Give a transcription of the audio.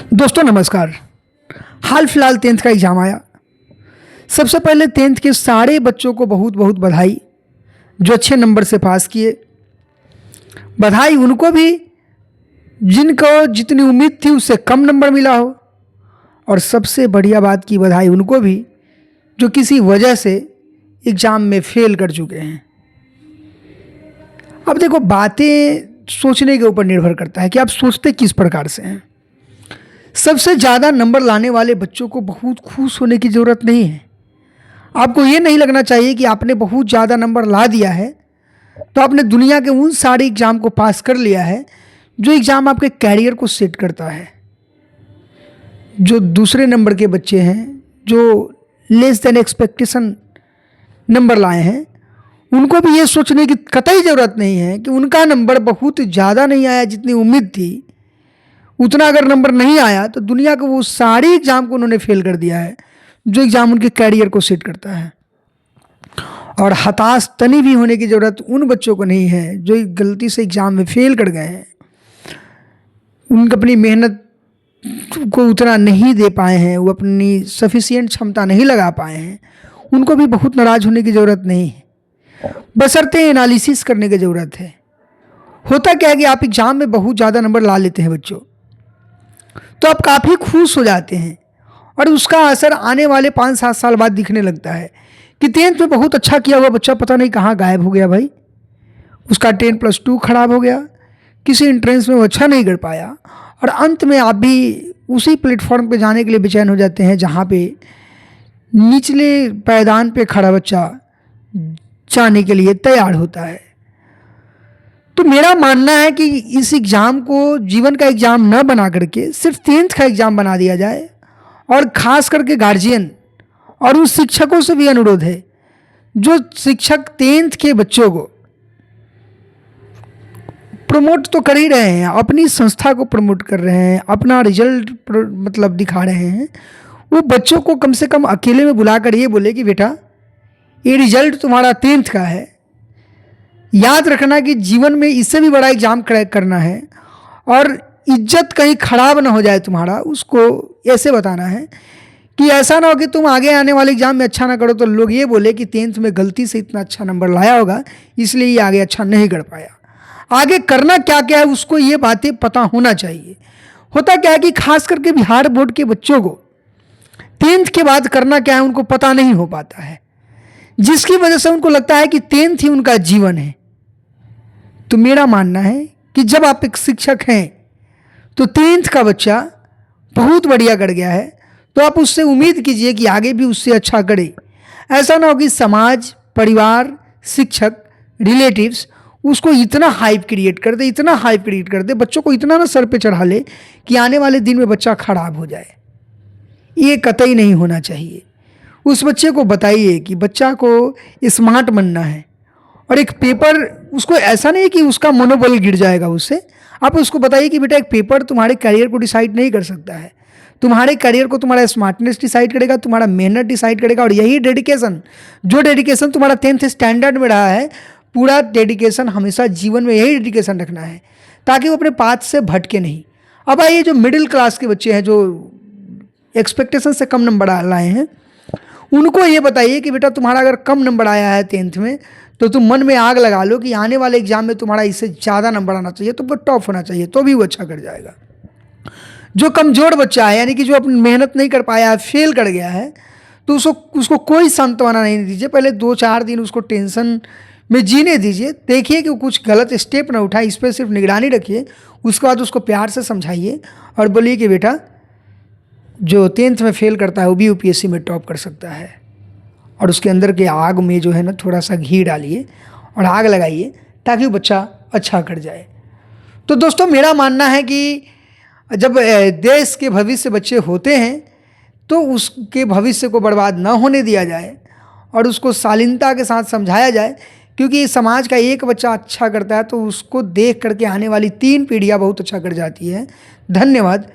दोस्तों नमस्कार। हाल फिलहाल 10th का एग्ज़ाम आया। सबसे पहले 10th के सारे बच्चों को बहुत बहुत बधाई जो अच्छे नंबर से पास किए। बधाई उनको भी जिनको जितनी उम्मीद थी उससे कम नंबर मिला हो, और सबसे बढ़िया बात की बधाई उनको भी जो किसी वजह से एग्ज़ाम में फेल कर चुके हैं। अब देखो, बातें सोचने के ऊपर निर्भर करता है कि आप सोचते किस प्रकार से हैं। सबसे ज़्यादा नंबर लाने वाले बच्चों को बहुत खुश होने की ज़रूरत नहीं है। आपको ये नहीं लगना चाहिए कि आपने बहुत ज़्यादा नंबर ला दिया है तो आपने दुनिया के उन सारे एग्ज़ाम को पास कर लिया है जो एग्ज़ाम आपके कैरियर को सेट करता है। जो दूसरे नंबर के बच्चे हैं, जो लेस देन एक्सपेक्टेशन नंबर लाए हैं, उनको भी ये सोचने की कतई ज़रूरत नहीं है कि उनका नंबर बहुत ज़्यादा नहीं आया जितनी उम्मीद थी। उतना अगर नंबर नहीं आया तो दुनिया के वो सारे एग्ज़ाम को उन्होंने फेल कर दिया है जो एग्ज़ाम उनके कैरियर को सेट करता है। और हताश तनी भी होने की ज़रूरत उन बच्चों को नहीं है जो गलती से एग्ज़ाम में फेल कर गए हैं। उनकी अपनी मेहनत को उतना नहीं दे पाए हैं, वो अपनी सफिशिएंट क्षमता नहीं लगा पाए हैं, उनको भी बहुत नाराज़ होने की ज़रूरत नहीं है। बशर्ते एनालिसिस करने की ज़रूरत है। होता क्या है कि आप एग्ज़ाम में बहुत ज़्यादा नंबर ला लेते हैं बच्चों, तो आप काफ़ी खुश हो जाते हैं और उसका असर आने वाले 5-7 साल बाद दिखने लगता है कि 10th में बहुत अच्छा किया हुआ बच्चा पता नहीं कहाँ गायब हो गया भाई। उसका 10+2 खराब हो गया, किसी एंट्रेंस में वो अच्छा नहीं कर पाया, और अंत में आप भी उसी प्लेटफॉर्म पे जाने के लिए बेचैन हो जाते हैं जहाँ पे निचले पायदान पे खड़ा बच्चा जाने के लिए तैयार होता है। तो मेरा मानना है कि इस एग्ज़ाम को जीवन का एग्ज़ाम न बना करके सिर्फ 10th का एग्ज़ाम बना दिया जाए। और ख़ास करके गार्जियन और उन शिक्षकों से भी अनुरोध है जो शिक्षक 10th के बच्चों को प्रमोट तो कर ही रहे हैं, अपनी संस्था को प्रमोट कर रहे हैं, अपना रिजल्ट मतलब दिखा रहे हैं, वो बच्चों को कम से कम अकेले में बुलाकर ये बोले कि बेटा ये रिजल्ट तुम्हारा 10th का है, याद रखना कि जीवन में इससे भी बड़ा एग्ज़ाम क्रैक करना है और इज्जत कहीं खराब ना हो जाए तुम्हारा। उसको ऐसे बताना है कि ऐसा ना हो कि तुम आगे आने वाले एग्ज़ाम में अच्छा ना करो तो लोग ये बोले कि 10th में गलती से इतना अच्छा नंबर लाया होगा इसलिए ये आगे अच्छा नहीं कर पाया। आगे करना क्या क्या है उसको ये बातें पता होना चाहिए। होता क्या है कि खास करके बिहार बोर्ड के बच्चों को 10th के बाद करना क्या है उनको पता नहीं हो पाता है, जिसकी वजह से उनको लगता है कि 10th ही उनका जीवन है। तो मेरा मानना है कि जब आप एक शिक्षक हैं तो 10th का बच्चा बहुत बढ़िया कर गया है तो आप उससे उम्मीद कीजिए कि आगे भी उससे अच्छा करे। ऐसा ना हो कि समाज, परिवार, शिक्षक, रिलेटिव्स उसको इतना हाइप क्रिएट कर दे, इतना हाइप क्रिएट कर दे, बच्चों को इतना ना सर पे चढ़ा ले कि आने वाले दिन में बच्चा खराब हो जाए। ये कतई नहीं होना चाहिए। उस बच्चे को बताइए कि बच्चा को स्मार्ट बनना है, और एक पेपर उसको ऐसा नहीं कि उसका मनोबल गिर जाएगा उससे। आप उसको बताइए कि बेटा एक पेपर तुम्हारे करियर को डिसाइड नहीं कर सकता है, तुम्हारे करियर को तुम्हारा स्मार्टनेस डिसाइड करेगा, तुम्हारा मेहनत डिसाइड करेगा, और यही डेडिकेशन, जो डेडिकेशन तुम्हारा 10th स्टैंडर्ड में रहा है, पूरा डेडिकेशन हमेशा जीवन में यही डेडिकेशन रखना है ताकि वो अपने पाथ से भटके नहीं। अब आइए जो मिडिल क्लास के बच्चे हैं जो एक्सपेक्टेशन से कम नंबर लाए हैं, उनको ये बताइए कि बेटा तुम्हारा अगर कम नंबर आया है 10th में तो तुम मन में आग लगा लो कि आने वाले एग्जाम में तुम्हारा इससे ज़्यादा नंबर आना चाहिए, तुमको टॉप होना चाहिए, तो भी वो अच्छा कर जाएगा। जो कमज़ोर बच्चा है यानी कि जो अपनी मेहनत नहीं कर पाया है, फेल कर गया है, तो उसको कोई सांत्वना नहीं दीजिए। पहले 2-4 दिन उसको टेंशन में जीने दीजिए, देखिए कि वो कुछ गलत स्टेप ना उठाए, इस पर सिर्फ निगरानी रखिए। उसके बाद उसको प्यार से समझाइए और बोलिए कि बेटा जो 10th में फेल करता है वो भी यूपीएससी में टॉप कर सकता है, और उसके अंदर के आग में जो है ना थोड़ा सा घी डालिए और आग लगाइए ताकि वो बच्चा अच्छा कर जाए। तो दोस्तों मेरा मानना है कि जब देश के भविष्य बच्चे होते हैं तो उसके भविष्य को बर्बाद ना होने दिया जाए और उसको शालीनता के साथ समझाया जाए, क्योंकि समाज का एक बच्चा अच्छा करता है तो उसको देख करके आने वाली 3 पीढ़ियाँ बहुत अच्छा कर जाती है। धन्यवाद।